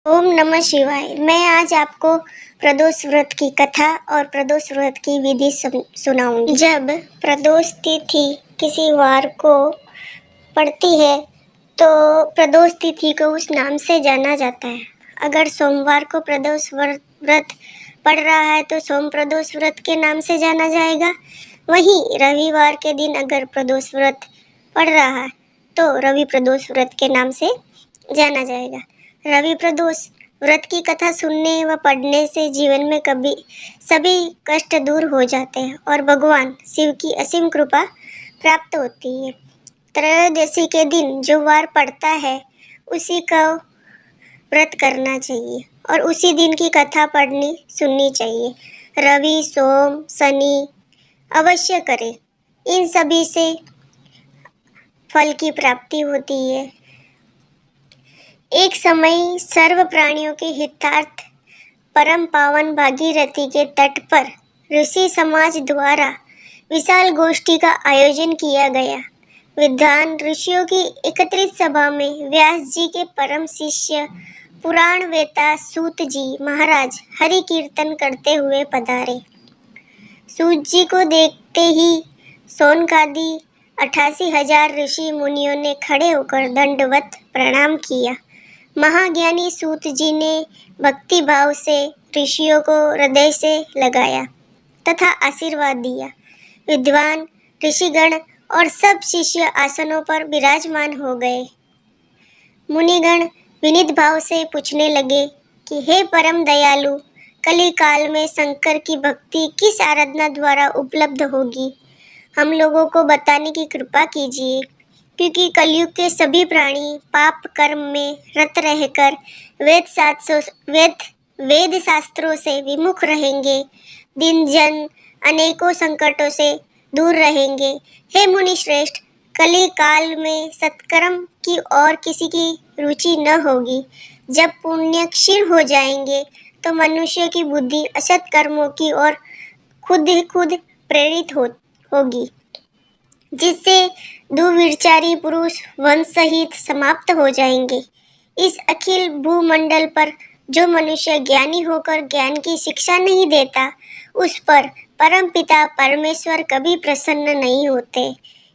ओम नमः शिवाय। मैं आज आपको प्रदोष व्रत की कथा और प्रदोष व्रत की विधि सुनाऊंगी। जब प्रदोष तिथि किसी वार को पड़ती है तो प्रदोष तिथि को उस नाम से जाना जाता है। अगर सोमवार को प्रदोष व्रत पड़ रहा है तो सोम प्रदोष व्रत के नाम से जाना जाएगा। वहीं रविवार के दिन अगर प्रदोष व्रत पड़ रहा है तो रवि प्रदोष व्रत के नाम से जाना जाएगा। रवि प्रदोष व्रत की कथा सुनने व पढ़ने से जीवन में कभी सभी कष्ट दूर हो जाते हैं और भगवान शिव की असीम कृपा प्राप्त होती है। त्रयोदशी के दिन जो वार पड़ता है उसी का व्रत करना चाहिए और उसी दिन की कथा पढ़नी सुननी चाहिए। रवि सोम शनि अवश्य करें, इन सभी से फल की प्राप्ति होती है। एक समय सर्व प्राणियों के हितार्थ परम पावन भागीरथी के तट पर ऋषि समाज द्वारा विशाल गोष्ठी का आयोजन किया गया। विद्वान ऋषियों की एकत्रित सभा में व्यास जी के परम शिष्य पुराण वेता सूत जी महाराज हरि कीर्तन करते हुए पधारे। सूत जी को देखते ही सोनकादि 88,000 ऋषि मुनियों ने खड़े होकर दंडवत प्रणाम किया। महाज्ञानी सूत जी ने भक्ति भाव से ऋषियों को हृदय से लगाया तथा आशीर्वाद दिया। विद्वान ऋषिगण और सब शिष्य आसनों पर विराजमान हो गए। मुनिगण विनीत भाव से पूछने लगे कि हे परम दयालु, कली काल में शंकर की भक्ति किस आराधना द्वारा उपलब्ध होगी, हम लोगों को बताने की कृपा कीजिए, क्योंकि कलयुग के सभी प्राणी पाप कर्म में रत रहकर वेद शास्त्रों से विमुख रहेंगे। दिन जन अनेकों संकटों से दूर रहेंगे। हे मुनि श्रेष्ठ, कली काल में सत्कर्म की और किसी की रुचि न होगी। जब पुण्य क्षीण हो जाएंगे तो मनुष्य की बुद्धि असत कर्मों की ओर खुद प्रेरित होगी, जिससे दुर्विचारी पुरुष वंश सहित समाप्त हो जाएंगे। इस अखिल भूमंडल पर जो मनुष्य ज्ञानी होकर ज्ञान की शिक्षा नहीं देता, उस पर परमपिता परमेश्वर कभी प्रसन्न नहीं होते।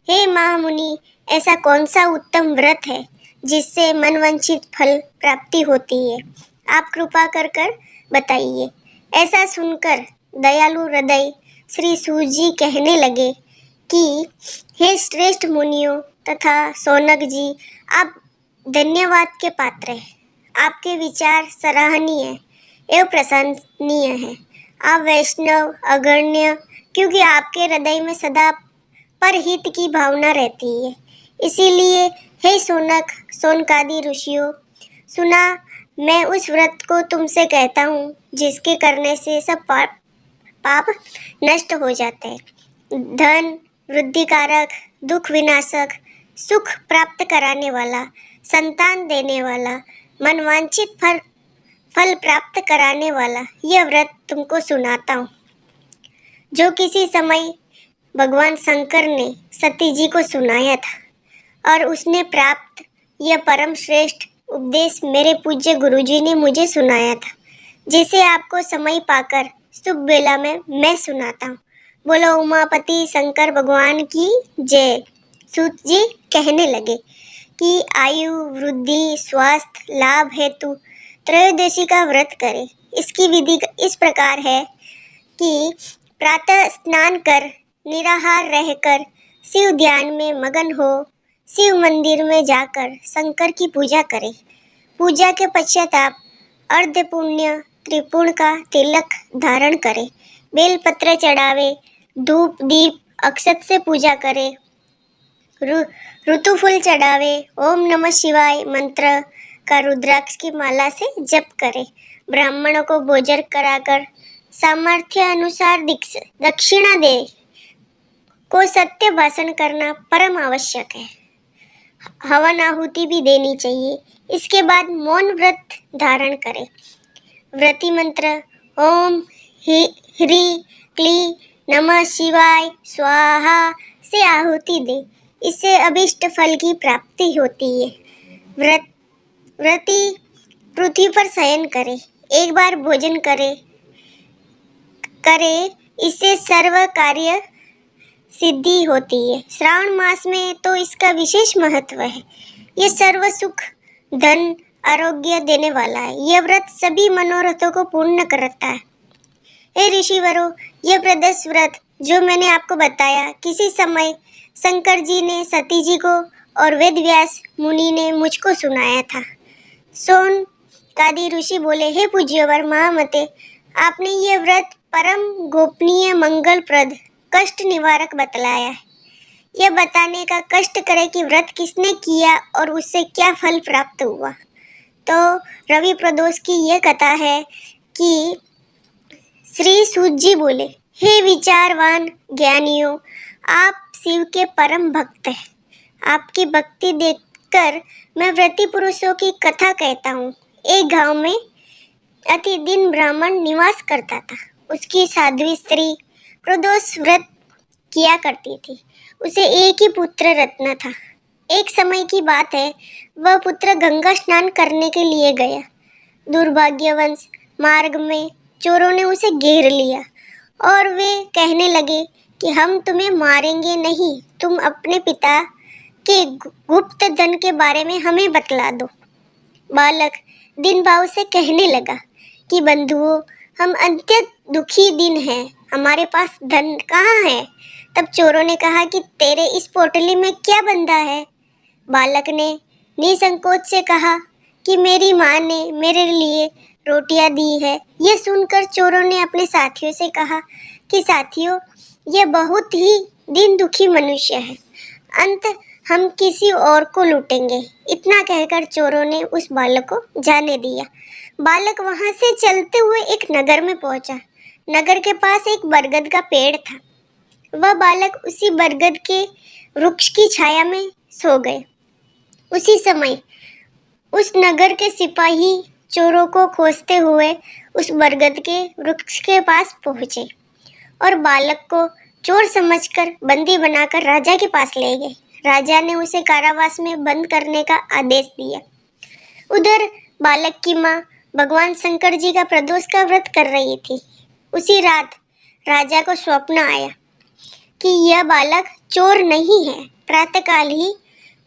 हे महामुनि, ऐसा कौन सा उत्तम व्रत है जिससे मनवांछित फल प्राप्ति होती है? आप कृपा कर बताइए। ऐसा सुनकर दयालु हृदय श्री सूत जी कहने लगे कि हे श्रेष्ठ मुनियों तथा सौनक जी, आप धन्यवाद के पात्र हैं। आपके विचार सराहनीय एवं प्रशंसनीय है। आप वैष्णव अग्रण्य, क्योंकि आपके हृदय में सदा परहित की भावना रहती है। इसीलिए हे सोनकादि ऋषियों, सुना, मैं उस व्रत को तुमसे कहता हूँ जिसके करने से सब पाप नष्ट हो जाते हैं। धन वृद्धिकारक, दुख विनाशक, सुख प्राप्त कराने वाला, संतान देने वाला, मनवांछित फल प्राप्त कराने वाला यह व्रत तुमको सुनाता हूँ, जो किसी समय भगवान शंकर ने सती जी को सुनाया था और उसने प्राप्त यह परम श्रेष्ठ उपदेश मेरे पूज्य गुरुजी ने मुझे सुनाया था, जिसे आपको समय पाकर शुभ बेला में मैं सुनाता हूँ। बोलो उमापति शंकर भगवान की जय। सूत जी कहने लगे कि आयु वृद्धि स्वास्थ्य लाभ हेतु त्रयोदशी का व्रत करें। इसकी विधि इस प्रकार है कि प्रातः स्नान कर निराहार रहकर शिव ध्यान में मगन हो शिव मंदिर में जाकर शंकर की पूजा करें। पूजा के पश्चात आप अर्ध पुण्य त्रिपुण का तिलक धारण करें, बेलपत्र चढ़ावे, धूप दीप अक्षत से पूजा करें, ऋतुफूल चढ़ावे, ओम नमः शिवाय मंत्र का रुद्राक्ष की माला से जप करें, ब्राह्मणों को भोजन कराकर सामर्थ्य अनुसार दक्षिणा दे को सत्य भाषण करना परम आवश्यक है। हवन आहुति भी देनी चाहिए। इसके बाद मौन व्रत धारण करें। व्रती मंत्र ओम ह्री क्ली नमः शिवाय स्वाहा से आहुति दे। इससे अभिष्ट फल की प्राप्ति होती है। व्रती पृथ्वी पर शयन करे, एक बार भोजन करे इससे सर्व कार्य सिद्धि होती है। श्रावण मास में तो इसका विशेष महत्व है। ये सर्व सुख, धन, आरोग्य देने वाला है। यह व्रत सभी मनोरथों को पूर्ण करता है। हे ऋषिवरों, यह प्रदोष व्रत जो मैंने आपको बताया, किसी समय शंकर जी ने सती जी को और वेद व्यास मुनि ने मुझको सुनाया था। सोन कादि ऋषि बोले, हे पूज्यवर महामते, आपने यह व्रत परम गोपनीय, मंगलप्रद, कष्ट निवारक बतलाया है। यह बताने का कष्ट करे कि व्रत किसने किया और उससे क्या फल प्राप्त हुआ। तो रवि प्रदोष की यह कथा है कि श्री सूत जी बोले, हे विचारवान ज्ञानियों, आप शिव के परम भक्त हैं। आपकी भक्ति देखकर मैं व्रती पुरुषों की कथा कहता हूँ। एक गांव में अति दिन ब्राह्मण निवास करता था। उसकी साध्वी स्त्री प्रदोष व्रत किया करती थी। उसे एक ही पुत्र रत्न था। एक समय की बात है, वह पुत्र गंगा स्नान करने के लिए गया। दुर्भाग्यवश मार्ग में चोरों ने उसे घेर लिया और वे कहने लगे कि हम तुम्हें मारेंगे नहीं, तुम अपने पिता के गुप्त धन के बारे में हमें बतला दो। बालक दीन भाव से कहने लगा कि बंधुओं, हम अत्यंत दुखी दिन हैं, हमारे पास धन कहाँ है। तब चोरों ने कहा कि तेरे इस पोटली में क्या बंधा है। बालक ने निसंकोच से कहा कि मेरी माँ ने मेरे लिए रोटियां दी है। यह सुनकर चोरों ने अपने साथियों से कहा कि साथियों, यह बहुत ही दीन दुखी मनुष्य है, अंत हम किसी और को लूटेंगे। इतना कहकर चोरों ने उस बालक को जाने दिया। बालक वहां से चलते हुए एक नगर में पहुंचा। नगर के पास एक बरगद का पेड़ था। वह बालक उसी बरगद के वृक्ष की छाया में सो गए। उसी समय उस नगर के सिपाही चोरों को खोजते हुए उस बरगद के वृक्ष के पास पहुंचे और बालक को चोर समझकर बंदी बनाकर राजा के पास ले गए। राजा ने उसे कारावास में बंद करने का आदेश दिया। उधर बालक की माँ भगवान शंकर जी का प्रदोष का व्रत कर रही थी। उसी रात राजा को स्वप्न आया कि यह बालक चोर नहीं है, प्रातःकाल ही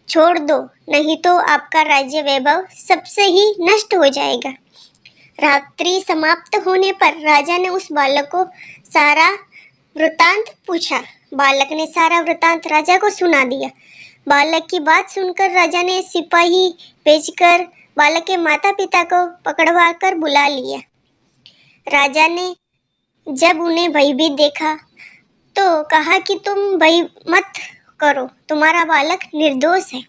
छोड़ दो, नहीं तो आपका राज्य वैभव सबसे ही नष्ट हो जाएगा। रात्रि समाप्त होने पर राजा ने उस बालक को सारा वृतांत पूछा। बालक ने सारा वृतांत राजा को सुना दिया। बालक की बात सुनकर राजा ने सिपाही भेजकर बालक के माता पिता को पकड़वा कर बुला लिया। राजा ने जब उन्हें भयभीत देखा तो कहा कि तुम भय मत करो, तुम्हारा बालक निर्दोष है।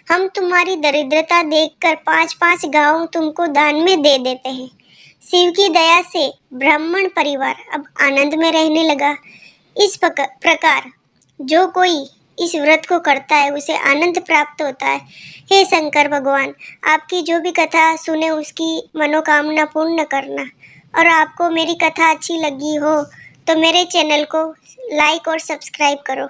हम तुम्हारी दरिद्रता देखकर 5-5 गांव तुमको दान में दे देते हैं। शिव की दया से ब्राह्मण परिवार अब आनंद में रहने लगा। इस प्रकार जो कोई इस व्रत को करता है उसे आनंद प्राप्त होता है। हे शंकर भगवान, आपकी जो भी कथा सुने उसकी मनोकामना पूर्ण करना। और आपको मेरी कथा अच्छी लगी हो तो मेरे चैनल को लाइक और सब्सक्राइब करो।